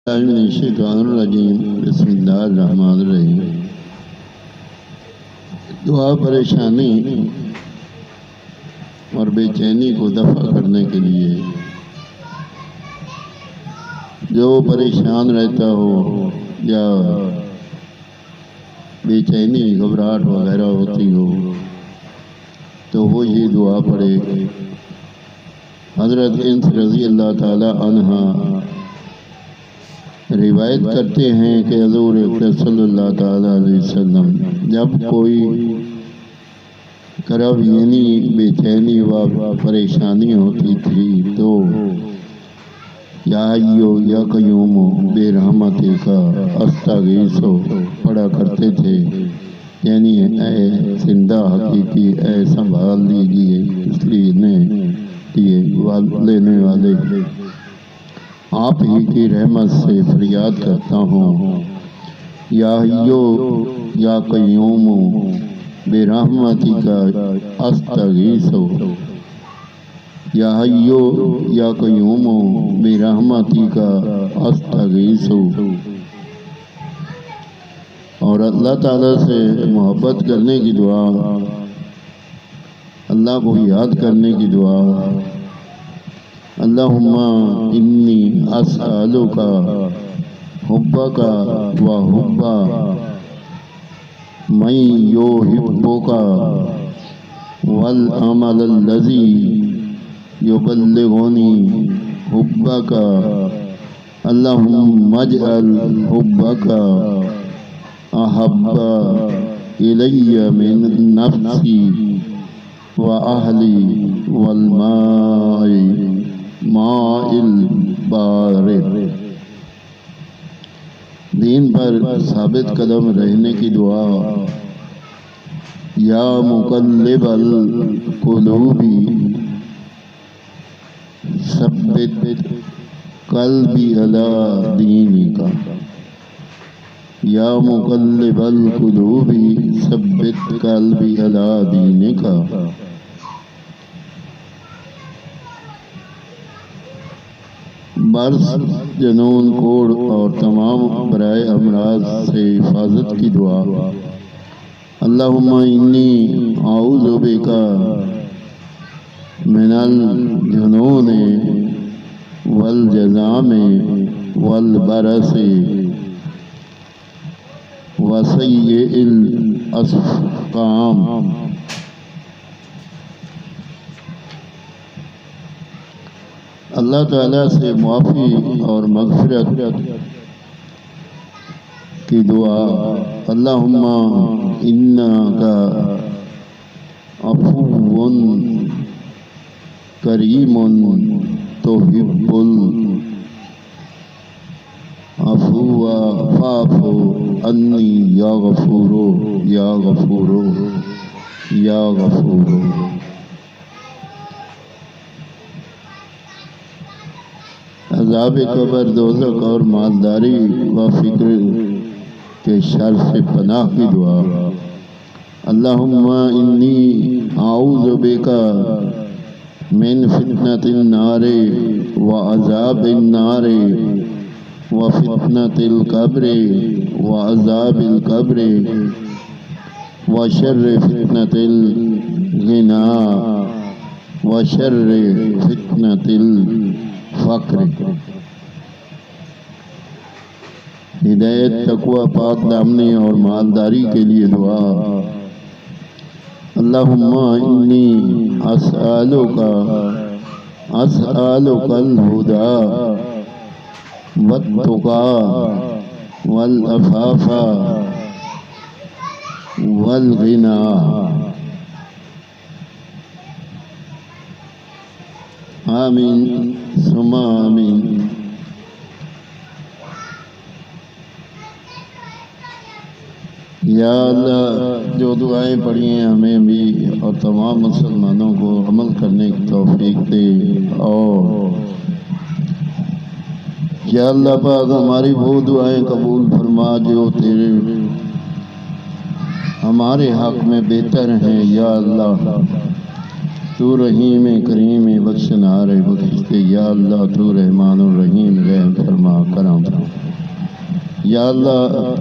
من الشیطان الرجیم بسم اللہ الرحمن الرحیم۔ دعا پریشانی اور بے چینی کو دفع کرنے کے لیے، جو پریشان رہتا ہو یا بے چینی گھبراہٹ وغیرہ ہوتی ہو تو وہ یہ دعا پڑھے۔ حضرت انس رضی اللہ تعالی عنہ روایت کرتے ہیں کہ حضور صلی اللہ تعالی علیہ وسلم جب کوئی کرب یعنی بے چینی و پریشانی ہوتی تھی تو یا حیو یا قیوم بے رحمتی کا استغیثو پڑھا کرتے تھے، یعنی اے زندہ حقیقی اے سنبھال لیجیے، اس لیے لینے والے آپ ہی کی رحمت سے فریاد کرتا ہوں۔ یا حیو یا قیوم بے رحمتی کا استغیثو، یا حیو یا قیوم بے رحمتی کا استغیثو۔ اور اللہ تعالیٰ سے محبت کرنے کی دعا، اللہ کو یاد کرنے کی دعا، اللہم انی اسألک حبک و حب من یحبک والعمل الذی یبلغنی حبک، اللہم اجعل حبک احب الی من نفسی و اہلی والماء ماء البارد۔ دین پر ثابت قدم رہنے کی دعا، یا مقلب القلوب ثبت قلبی علی دینک، یا مقلب القلوب ثبت قلبی علی دینک۔ برس، جنون، کوڑ اور تمام برائے امراض سے حفاظت کی دعا، اللہم انی اعوذ بک من الجنون والجذام والبرص وسیء الاسقام۔ اللہ تعالیٰ سے معافی اور مغفرت کی دعا، اللہم انکا عفو کریم تحب العفو فاعف عنی یا غفور یا غفور یا غفور۔ عذاب قبر، دوزخ اور مالداری و فکر کے شر سے پناہ کی دعا، اللہم انی اعوذ بک من فتنۃ النار و عذاب النار و فتنۃ القبر و عذاب القبر و شر فتنۃ الغنا و شر فتنۃ الفقر۔ ہدایت، تقوی، پاک دامنی اور مالداری کے لیے دعا، اللہم انی اسألک الہدی والتقی والعفاف والغنی۔ آمین ثم آمین۔ یا اللہ، جو دعائیں پڑھی ہیں ہمیں بھی اور تمام مسلمانوں کو عمل کرنے کی توفیق دے، اور یا اللہ پاک ہماری وہ دعائیں قبول فرما جو تیرے ہمارے حق میں بہتر ہیں۔ یا اللہ تو رحیم کریم بخشنہار بخشتے، یا اللہ تو رحمان الرحیم رحم فرما کرم فرما۔ یا اللہ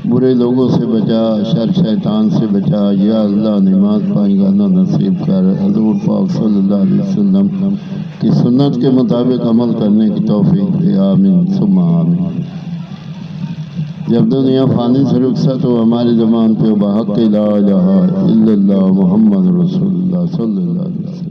برے لوگوں سے بچا، شر شیطان سے بچا، یا اللہ نماز پائیگانہ نصیب کر، حضور پاک صلی اللہ علیہ وسلم کی سنت کے مطابق عمل کرنے کی توفیق دے، آمین ثم آمین۔ جب دنیا فانی سے رخصت ہو ہماری زبان پہ بحق لا الہ الا اللہ محمد رسول اللہ صلی اللہ علیہ وسلم